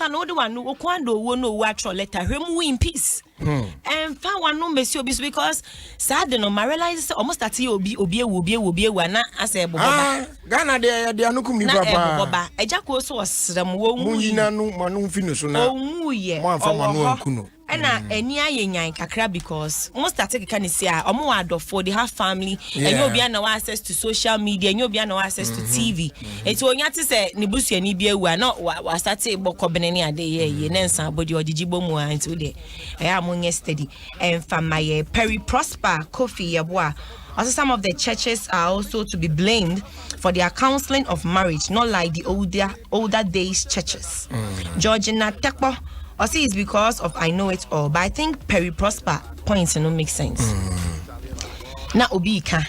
answer no the one no kwando wo no watch letter him in peace. And found one no monsieur because sad no I realize almost that obi na ase boba. Ghana they are no kumi papa. Ejako so wasram wo munyina no manu finu so na. Owu ye. Mo anfa manu ankuno. Ena eni ayenyan kakra because most start can see omo adofo they have family and you be no access to social media and you be no access to TV. Eti onya te se ne busu ani bia wu na wa start boko beneni ade ye na nsan body odijigbo mu anti de e am steady and from my Perry Prosper Kofi Yeboah. Also, some of the churches are also to be blamed for their counseling of marriage, not like the older days churches. Georgina Tekpo, also it's because of I know it all, but I think Perry Prosper points no make sense. Na obika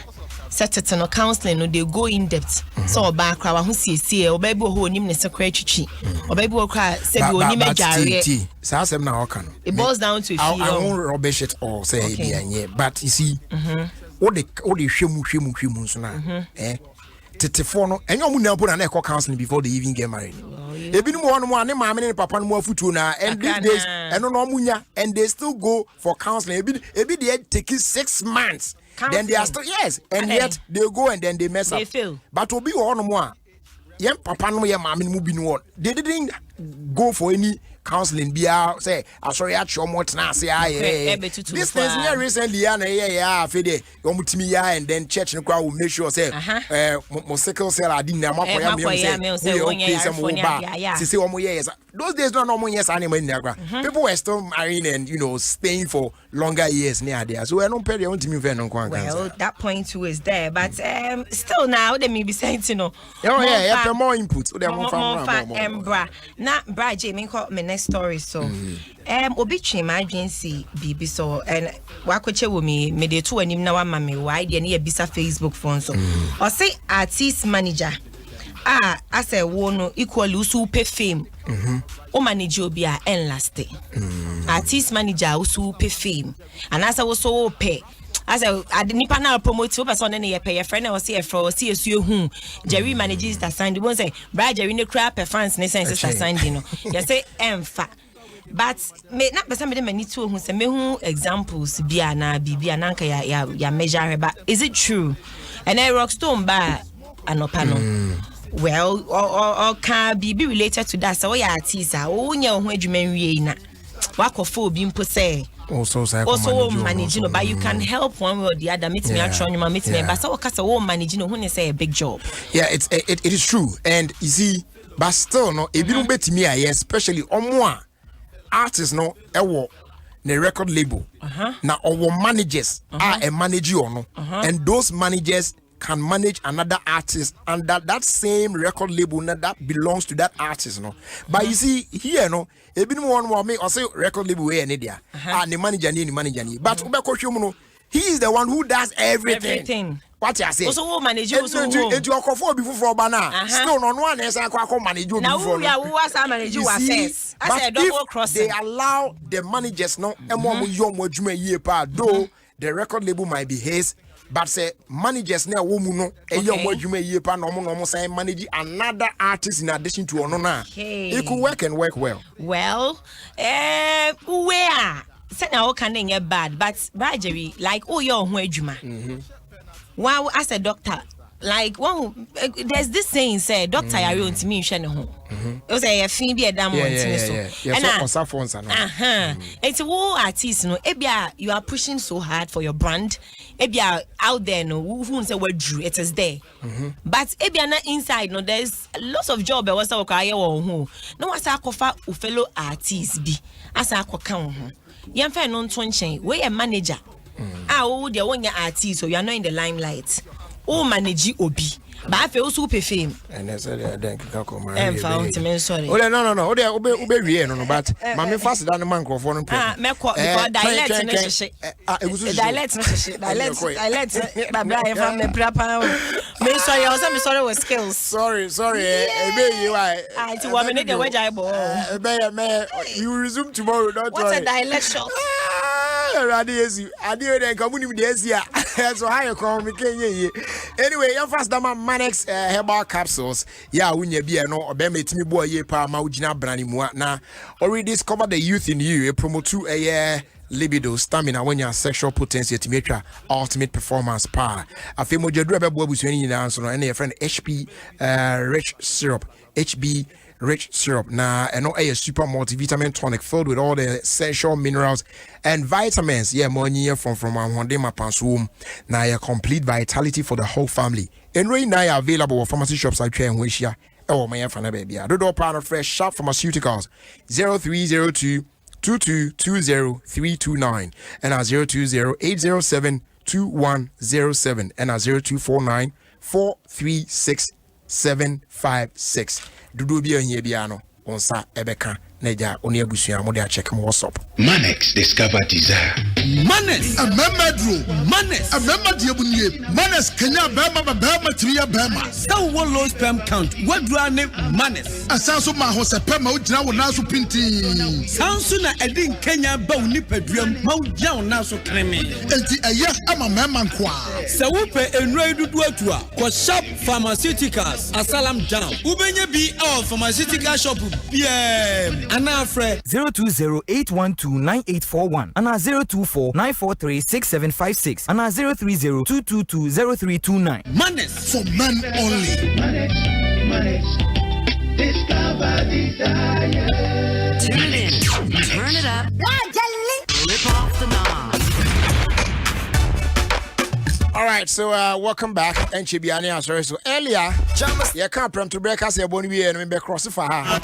set it no counseling no they go in depth. So back crowd who see or baby who nim ne secretary or baby who cry say be oni me jare. Sa asem na oka no. It boils down to I won't rubbish it all say be but you see what the hwemu so na tetefo no enyo mu na na e counseling before they even get married. Ebi no one mo ne maame ne papa no mo afutu na and these days eno no munya and they still go for counseling. Ebi they take 6 months. Then they are still and yet they go and then they mess up. Fail. But obi wo no mo a yem papa no ye maame no bi no they didn't go for any counseling bia say asori acho mo tena se this things here recently ya fede omutimi ya and then church no kwa will make sure say mo sickle cell adi na makoya me say those days no more yes animal people were still marrying and staying for longer years near there so we don't pay the ontimi ve no kwa well that point too is there but still now they may be saying more input more na bra je me call me next story so obi twe my agency bibi so and wakoche wo me de to anim na wa ma me why de na ya bisa Facebook phone so o say artist manager as a wo no equally usu pay fame o manage obi a en last artist manager usu pay fame and as I was so pay as I nipa na promote o person na ye pay your friend na say e for see esu ehu Jerry manages that signed won say bra Jerry ne cry per fans ne sense signed you you say emfa but me na person me mani to hu say me hu examples bia na bibia na nka ya measure but is it true and I rockstone ba anopa no well or can be related to that so ya artist o nya ho adwuma wie na wakofo obi mpo say also managing but you can help one way or the other meet me actually meet me but so kasa wo managing who say a big job it is true and you see but still no e bi no betimi a especially omo artists no ewo the record label na owo managers are a manager no and those managers can manage another artist under that same record label that belongs to that artist no but you see here no ebi no one me or say record label we any there the manager ni but ubekwohwem no he is the one who does everything. What you say also manage also eju okofo obi fufuro ba na still no no na esa akwa manage obi fufuro na we asa manage you assess as a double cross they allow the managers no emo yo mo adwuma yie pa though the record label might be his but say managers na wo mu no eyo mo adwuma yie pa no mo say manage another artist in addition to ono na it could work and work well where say na o can get bad but Jerry like your ho adwuma wow as a doctor like one there's this saying say doctor you want me hwe ne ho o say fin bi edam want me so and osafons ana it's wo artist no ebia you are pushing so hard for your brand ebia out there no who say what drew it is there but ebia na inside no there's lots of job e was say okaye wo ho no was akofa u fellow artist bi asa akoka wo ho yemfa no nto nchen we a manager oh they want your artist so you are not in the limelight manage obi but I feel super fame and I said then come sorry no ube wie no but mama fast than man crofo no me because dialect no sheshe dialect no sheshe babra e fa me prapa me sorry I was sorry with skills sorry ebe you why it was me the way jaibo you resume tomorrow don't what's a dialect shop radio ezi adio den kamuni mi de ezi a So how you call me? Anyway, your first dama Manex herbal capsules. Yeah, when you be no obey me boy ye pa maujina brani mua na already discover the youth in you. A promote to a libido, stamina when your sexual potency to make your ultimate performance power. I feel more dread about what's any answer and a friend HP rich syrup. HB rich syrup na and no a super multivitamin tonic filled with all the essential minerals and vitamins. Yeah, money from one day my pants room. Now a complete vitality for the whole family. And right now available pharmacy shops I train which ya. Oh my baby. I do partner fresh sharp pharmaceuticals 0302 2220329 and 020-807-2107 and 0249-436-756. Dudu bi ohia biano onsa ebeka neja oni abusua mo de check mo WhatsApp. Manex discover desire. Manex a memedro. Manex a memadiabunie. Manex kenya bema tria bema. So one low sperm count. What do I name Manex? Asanso ma ho se pema ojina wo na so pinti. Sanso na edin Kenya ba uni pedruam ma ojia wo na so kreme. Enti eye ama mema nkwa. Se wo pe enro dudu atua ko shop pharmaceuticals asalam jam. Ubenye bi our pharmaceutical shop BM. Anafre 020-812-9841 and 024-943-6756 and 030-222-0329. Manex for men only. Manex, discover desire. Tune in, turn it up, rip off the knob. All right, so welcome back. And Chibiani, sorry. So earlier, you can't prem to break us a bone we and be cross for her.